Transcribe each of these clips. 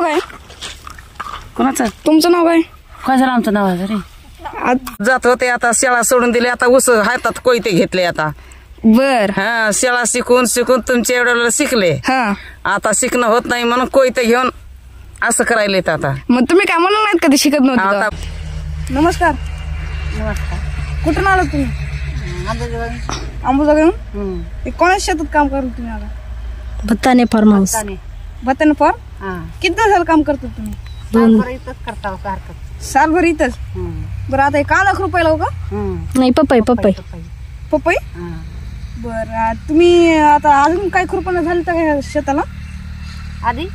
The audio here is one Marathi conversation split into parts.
नाव काय? कोणाचं? तुमचं नाव काय? काय झालं आमचं नाव आहे रे? जात होते आता शाळा सोडून दिली आता ऊस हातात कोयते घेतले आता. बर हा शाळा शिकून तुमच्या एवढ्या शिकले. हा आता शिकणं होत नाही म्हणून कोयते घेऊन असं करायलेत आता. मग तुम्ही काय म्हणून नाहीत कधी शिकत नव्हते आता तेव्हा? नमस्कार. कुठून आलात तुम्ही? अंबुजागावून. कोणाच्या शेतात काम करत तुम्ही? आता भत्ताने फार्म हाऊस. भत्ताने फार्म. किती दिवस झालं काम करतो तुम्ही? सालभर इथंच. बरं आता कांदा रुपयाला हो का? नाही पपई. पपई. बर तुम्ही आता अजून काय खुरपण झालं तर शेताला? आधी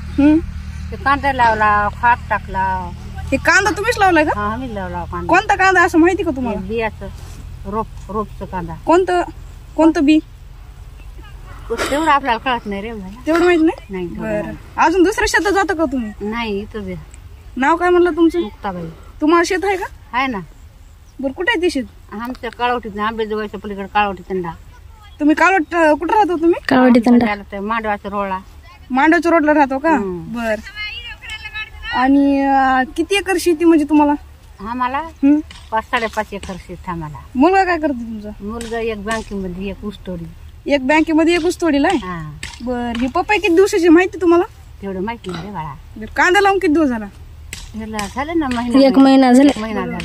कांदा लावला, खात टाकला. हे कांदा तुम्हीच लावलाय का? आम्ही लावला कांदा. कोणता कांदा असं माहिती का तुम्हाला? बियाचं रोपचं कांदा. कोणतं बी? तेवढं आपल्याला कळत नाही रे. तेवढं माहित नाही. नाही बरं अजून दुसऱ्या शेतात जाता का तुम्ही? नाही. इथं नाव काय म्हणलं तुमचं? मुक्ताबाई. तुम्हाला शेत आहे का? आहे ना. बरं कुठे आहे ती शेत? आमच्या काळवटीत आंबेजोगाईच्या पलीकडे काळवटी तंडा. तुम्ही काळवट कुठं राहतो तुम्ही? काळवटी तंडा. मांडवाचा रोळा. मांडवच्या रोडला राहतो का? बर. आणि किती एकर शेती म्हणजे तुम्हाला? आम्हाला 5-5.5 एकर शेत आम्हाला. मुलगा काय करतो तुमचा? मुलगा एक बँकेमध्ये, एक ऊसतोडी. एक बँकेमध्ये, एक ऊसतोडीला आहे. बर ही पपई किती दिवसाची माहिती तुम्हाला? तेवढं माहिती नाही रे बाळा. कांदा लावून किती दिवस झाला? झालं ना एक महिना झाला.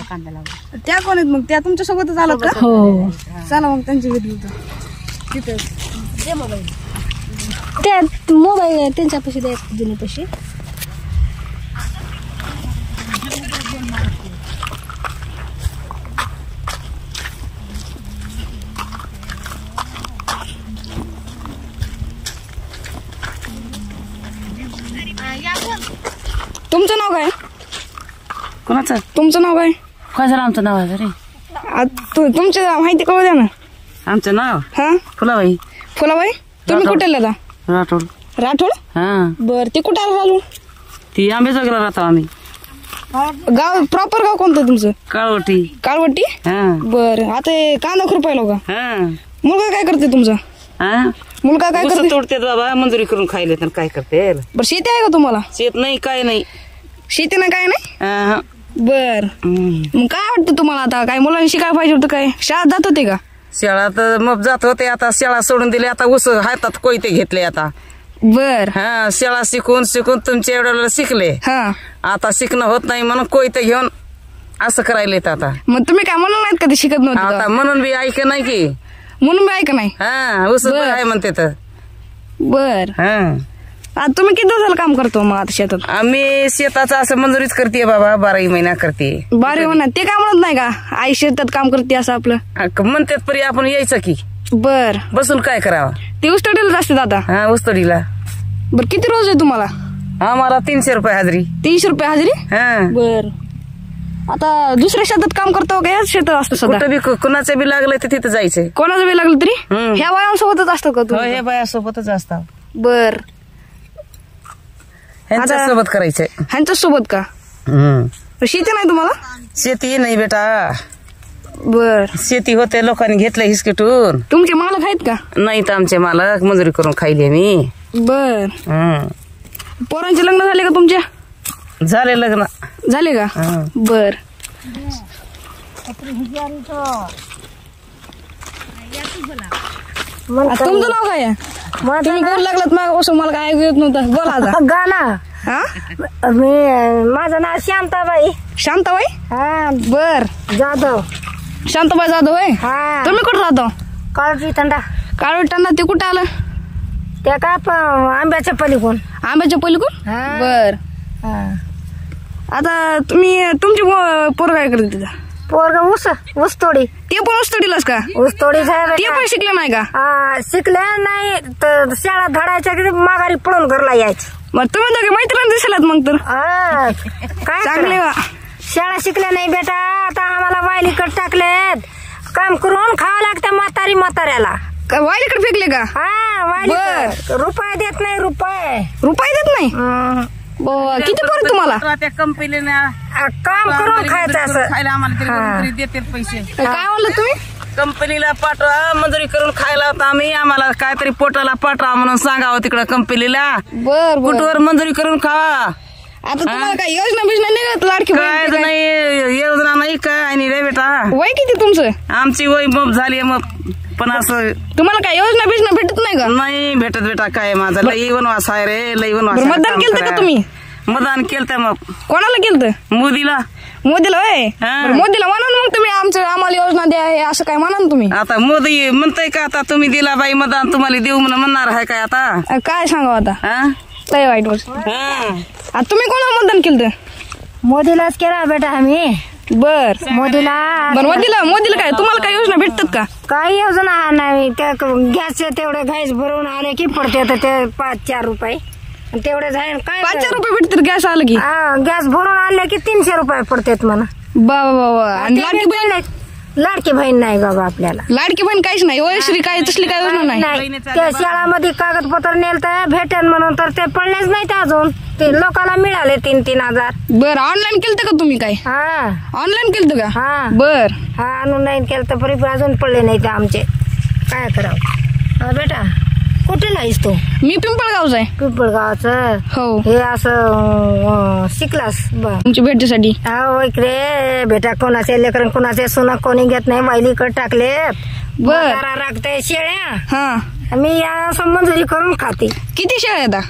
कांदा लावला. त्या कोण आहेत मग? त्या तुमच्या सोबतच आलात का? हो. चला मग त्यांच्या घरी तिथे त्या मोबाईल त्यांच्यापाशी द्या जुनीपाशी. तुमचं नाव काय? कोणाचं? तुमचं नाव काय? काय झालं आमचं नाव आहे रे? तुमची माहिती कळू द्या ना. आमचं नाव हा फुलाबाई. फुलाबाई. तुम्ही कुठे आला? राठोड. राठोड. बर ते कुठे आलं राठोड? ती आंबेजोगाईला राहतो आम्ही. गाव प्रॉपर गाव कोणतं तुमचं? काळवटी. काळवटी. बर आता कांदा खुरपायला का? मुलगा काय करते तुमचा? मुलगा काय करते? तोडते बाबा मंजुरी करून खायले तर काय करते. बर शेती आहे का तुम्हाला? शेत नाही काय नाही. शेती ना काय नाही. बर मग काय वाटतं तुम्हाला आता? काय मुलांनी शिकायला पाहिजे होतं? काय शाळेत जात होते का? शाळा तर मग जात होते आता शाळा सोडून दिली आता ऊस हातात कोयते घेतले आता. बर हा शाळा शिकून तुमच्या एवढ्या शिकले. आता शिकणं होत नाही म्हणून कोयते घेऊन असं करायलेत आता. मग तुम्ही काय म्हणून नाहीत कधी शिकत नव्हते? आता म्हणून बी ऐक नाही की. म्हणून बी ऐक नाही. हा ऊस आहे म्हणते तर. बर आता तुम्ही किती दिवसाला काम करतो मग आता शेतात? आम्ही शेताचं असं मंजुरीच करते बाबा. 12 महिना करते. 12 महिना. ते काय म्हणत नाही का आई शेतात काम करते असं आपलं म्हणतात परी आपण यायचं की. बर बसून काय करावं? ते ऊसतोडीला असते आता. हा ऊसतोडीला. बर किती रोज आहे तुम्हाला? आम्हाला 300 रुपये हजरी. 300 रुपये हजरी. बर आता दुसऱ्या शेतात काम करतो का? याच शेतात असतो सध्या? कुठं बी कुणाचं बी लागलं तर तिथं जायचंय. कोणाचं बी लागलं तरी ह्या बायांसोबतच असतो का तू? हे बायासोबतच असतात. बर ह्यांच्या सोबत करायचंय. ह्यांच्या सोबत का? शेती नाही तुम्हाला? शेती नाही बेटा. बर शेती होते लोकांनी घेतलं हिसकेटून. तुमचे मालक आहेत का? नाहीत आमचे मालक. मजुरी करून खायले मी. बर पोरांचे लग्न झाले का तुमच्या? झाले लग्न. झाले का? बर तुमचं नाव काय आहे? तुम्ही बोल लागलात मागापासून मला काय ऐकू येत नव्हतं. बोला आता. गाणं. माझं नाव शांताबाई. शांताबाई. बर जाधव. शांताबाई जाधव आहे. तुम्ही कुठं राहतो? काळवटी तंडा. काळवटी तंडा. ते कुठं आलं? त्या काय आंब्याच्या पलीकडून. आंब्याच्या पलीकडून. बर आता तुमची पोरं काय करते तिथं? पोरगा ऊसतोडी. ते पण ऊसतोडीलाच का? ऊसतोडी. ते पण शिकले नाही का? शिकले नाही तर शाळा धडायच्या की माघारी पळून घरला यायचं. मग तुम्ही दोघे मैत्रीण दिसलात मग तर. काय चांगले वा. शाळा शिकल्या नाही बेटा. आता आम्हाला वायलीकडे टाकलेत. काम करून खावं लागतं म्हाताऱ्याला. वायलीकडे फेकले का? वायली रुपये देत नाही. रुपये देत नाही. किती पोरं तुम्हाला? त्या कंपनीला काम करून खायचं असं. खायला आम्हाला देते पैसे. काय म्हणलं तुम्ही? कंपनीला पाठवा मजुरी करून खायला होता आम्ही. आम्हाला काहीतरी पोटाला पाठवा म्हणून सांगावं तिकडं कंपनीला. बर कुठवर मंजुरी करून खावा. आता तुम्हाला काय योजना बिजना निघत लाडकी काय बहीण नाही योजना नाही काय नाही रे बेटा. वय किती तुमचं? आमची वय मग झाली मग पण असं तुम्हाला काय योजना बिजना भेटत नाही का? नाही भेटत बेटा. काय माझा लई वनवास आहे रे, लई वनवास बरं, आहे. मतदान काम केलं का करा. तुम्ही? मतदान केलं मग कोणाला केलं? मोदीला. मोदीला होय. हा. बरं, मोदीला म्हणा ना मग तुम्ही आम्हाला योजना द्या हे असं काय म्हणा ना तुम्ही. आता मोदी म्हणताय का आता तुम्ही दिला बाई मतदान तुम्हाला देऊ म्हणून म्हणणार आहे काय आता? काय सांगावं आता, हा? लय वाईट गोष्ट. हा. आता तुम्ही कोणाला मतदान केलं? मोदीलाच केला बेटा आम्ही. बर मोदीला. बरं, मोदीला काय तुम्हाला काय योजना भेटतात का? काही योजना नाही. त्या गॅसचे तेवढे घाईस भरून आले की पडते ते 5-4 रुपये तेवढे झाले. काय 5-4 रुपये भेटतात गॅस आलं की? गॅस भरून आणले की 300 रुपये पडतात म्हणा. बाबा आणि लाडकी बहीण? लाडकी बहीण नाही बाबा आपल्याला. लाडकी बहीण काहीच नाही. ओळश्री काय तसली काय योजना नाही? नाही. त्या शाळामध्ये कागदपत्र नेल तर भेटेल म्हणून तर ते पडलेच नाहीत अजून. ते लोकांना मिळाले 3-3 हजार. बर, ऑनलाईन केलं का तुम्ही? काय हा ऑनलाईन केलं का? हा. बर. हा ऑनलाईन केलं तर परी अजून पडले नाही ते आमचे. काय करावं बेटा? कुठे नाहीस तू? मी पिंपळगावचा आहे. पिंपळगावचं? हो. हे असं शिकलास बर तुमच्या भेटीसाठी. हो इकडे बेटा. कोणाचे लेकरं कोणाचे सुना कोणी घेत नाही. वायलीकडे टाकले. बर. राखते शेळ्या. हा. मी असं मंजुरी करून खाते. किती शेळ्या येतात?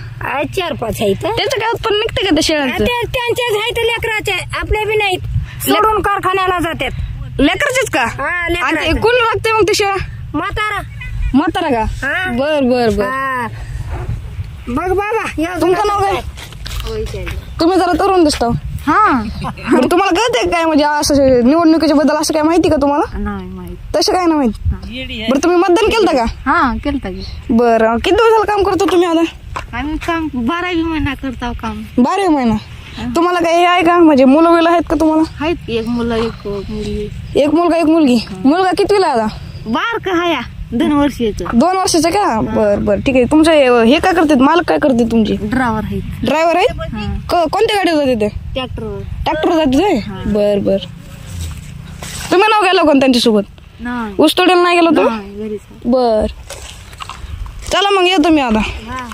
4-5 आहेत. त्याचं काय उत्पन्न निघते का त्या शेळ्यांचं? त्यांचेच आहेत लेकराचे. आपले बी नाहीत. सोडून कारखान्याला जातात. लेकरचीच का? हा, आणि लेकराचे. कोण लागते मग ते शेळ्या? म्हातारा. म्हातारा का? हा. बर बर बर. हा. बघ बाबा या तुमचं नाव काय? तुम्ही जरा तरुण दिसता. बरं, तुम्हाला कळतंय काय म्हणजे असं निवडणुकीच्या बद्दल असं काय माहिती का तुम्हाला? नाही माहित. तसं काय ना माहिती. बरं, तुम्ही मतदान केलं का? हा केलं की. बरं, किती दिवस झालं काम करतो तुम्ही आता? आम्ही काम 12 महिना करतो काम. 12 महिना. तुम्हाला काय हे आहे का म्हणजे मुलं बिलं आहेत का तुम्हाला? आहेत एक मुलं एक मुलगी. एक मुलगा एक मुलगी. मुलगा कितवीला आहे आता? बारका हाया 2 वर्षाचं. 2 वर्षाचं का? बर बर ठीक आहे. तुमचे हे काय करतात? मालक काय करते तुमचे? ड्रायव्हर आहेत. ड्रायव्हर आहेत? कोणत्या गाडीवर जाते ते? ट्रॅक्टरवर. ट्रॅक्टर जाते. बर बर. तुम्ही नाव गेलो कोण त्यांच्यासोबत? नाही ऊस तोडायला नाही गेलो तुम्ही? घरीच. बर, चला मग येतो मी आता. हा.